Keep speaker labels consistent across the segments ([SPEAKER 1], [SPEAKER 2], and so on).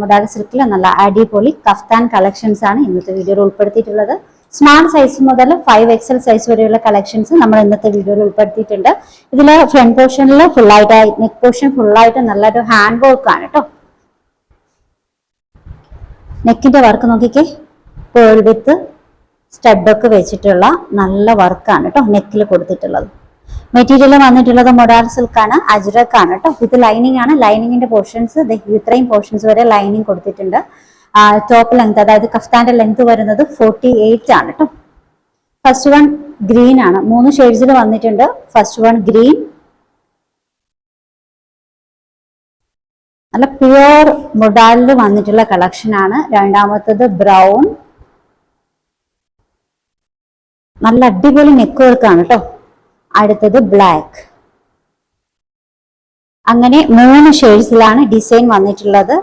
[SPEAKER 1] Modal സിൽക്കിൽ നല്ല അടിപൊളി കഫ്താൻ കളക്ഷൻസ് ആണ് ഇന്നത്തെ വീഡിയോയിൽ ഉൾപ്പെടുത്തിയിട്ടുള്ളത്. സ്മാർട്ട് സൈസ് മുതൽ 5XL സൈസ് വരെയുള്ള കളക്ഷൻസ് നമ്മൾ ഇന്നത്തെ വീഡിയോയിൽ ഉൾപ്പെടുത്തിയിട്ടുണ്ട്. ഇതിൽ ഫ്രണ്ട് പോർഷനിൽ ഫുള്ളായിട്ട് നെക്ക് പോർഷൻ ഫുള്ളായിട്ട് നല്ലൊരു ഹാൻഡ് വർക്ക് ആണ് കേട്ടോ. നെക്കിന്റെ വർക്ക് നോക്കിക്കേ, പേൾ വിത്ത് സ്റ്റഡൊക്കെ വെച്ചിട്ടുള്ള നല്ല വർക്കാണ് കേട്ടോ നെക്കിൽ കൊടുത്തിട്ടുള്ളത്. മെറ്റീരിയൽ വന്നിട്ടുള്ളത് മൊഡാൾ സിൽക്കാണ്, അജ്രക് ആണ് കേട്ടോ. ഇത് ലൈനിങ് ആണ്. ലൈനിങ്ങിന്റെ പോർഷൻസ് ഇത്രയും പോർഷൻസ് വരെ ലൈനിങ് കൊടുത്തിട്ടുണ്ട്. ടോപ്പ് ലെങ്ത്, അതായത് കഫ്താന്റെ ലെങ്ത് വരുന്നത് 48 ആണ് കേട്ടോ. ഫസ്റ്റ് വൺ ഗ്രീൻ ആണ്, 3 ഷെയ്ഡ്സിൽ വന്നിട്ടുണ്ട്. ഫസ്റ്റ് വൺ ഗ്രീൻ, നല്ല പ്യുവർ മൊഡാലിൽ വന്നിട്ടുള്ള കളക്ഷൻ ആണ്. രണ്ടാമത്തത് ബ്രൗൺ, നല്ല അടിപൊളി നെക്ക് വർക്കാണ് കേട്ടോ. അടുത്തത് ബ്ലാക്ക്. അങ്ങനെ 3 ഷെയ്ഡ്സിലാണ് ഡിസൈൻ വന്നിട്ടുള്ളത്.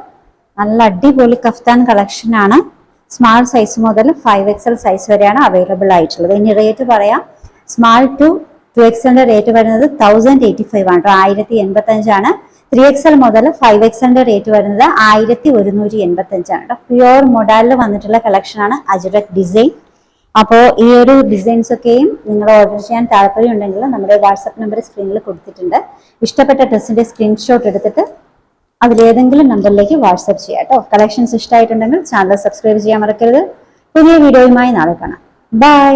[SPEAKER 1] നല്ല അടിപൊളി കഫ്താൻ കളക്ഷൻ ആണ്. സ്മാൾ സൈസ് മുതൽ 5XL സൈസ് വരെയാണ് അവൈലബിൾ ആയിട്ടുള്ളത്. ഇനി റേറ്റ് പറയാം. സ്മാൾ ടു 2XLന്റെ റേറ്റ് വരുന്നത് 1085 ആണ്, 1085 ആണ്. 3XL മുതൽ 5XLന്റെ റേറ്റ് വരുന്നത് 1185 ആണ് കേട്ടോ. പ്യുവർ മൊഡാലിൽ വന്നിട്ടുള്ള കളക്ഷൻ ആണ്, അജ്രക് ഡിസൈൻ. അപ്പോൾ ഈ ഒരു ഡിസൈൻസ് ഒക്കെയും നിങ്ങൾ ഓർഡർ ചെയ്യാൻ താല്പര്യം ഉണ്ടെങ്കിൽ നമ്മുടെ വാട്സപ്പ് നമ്പർ സ്ക്രീനിൽ കൊടുത്തിട്ടുണ്ട്. ഇഷ്ടപ്പെട്ട ഡ്രസ്സിന്റെ സ്ക്രീൻഷോട്ട് എടുത്തിട്ട് അതിലേതെങ്കിലും നമ്പറിലേക്ക് വാട്സപ്പ് ചെയ്യാം കേട്ടോ. കളക്ഷൻസ് ഇഷ്ടമായിട്ടുണ്ടെങ്കിൽ ചാനൽ സബ്സ്ക്രൈബ് ചെയ്യാൻ മറക്കരുത്. പുതിയ വീഡിയോയുമായി നാളെ കാണാം. ബൈ.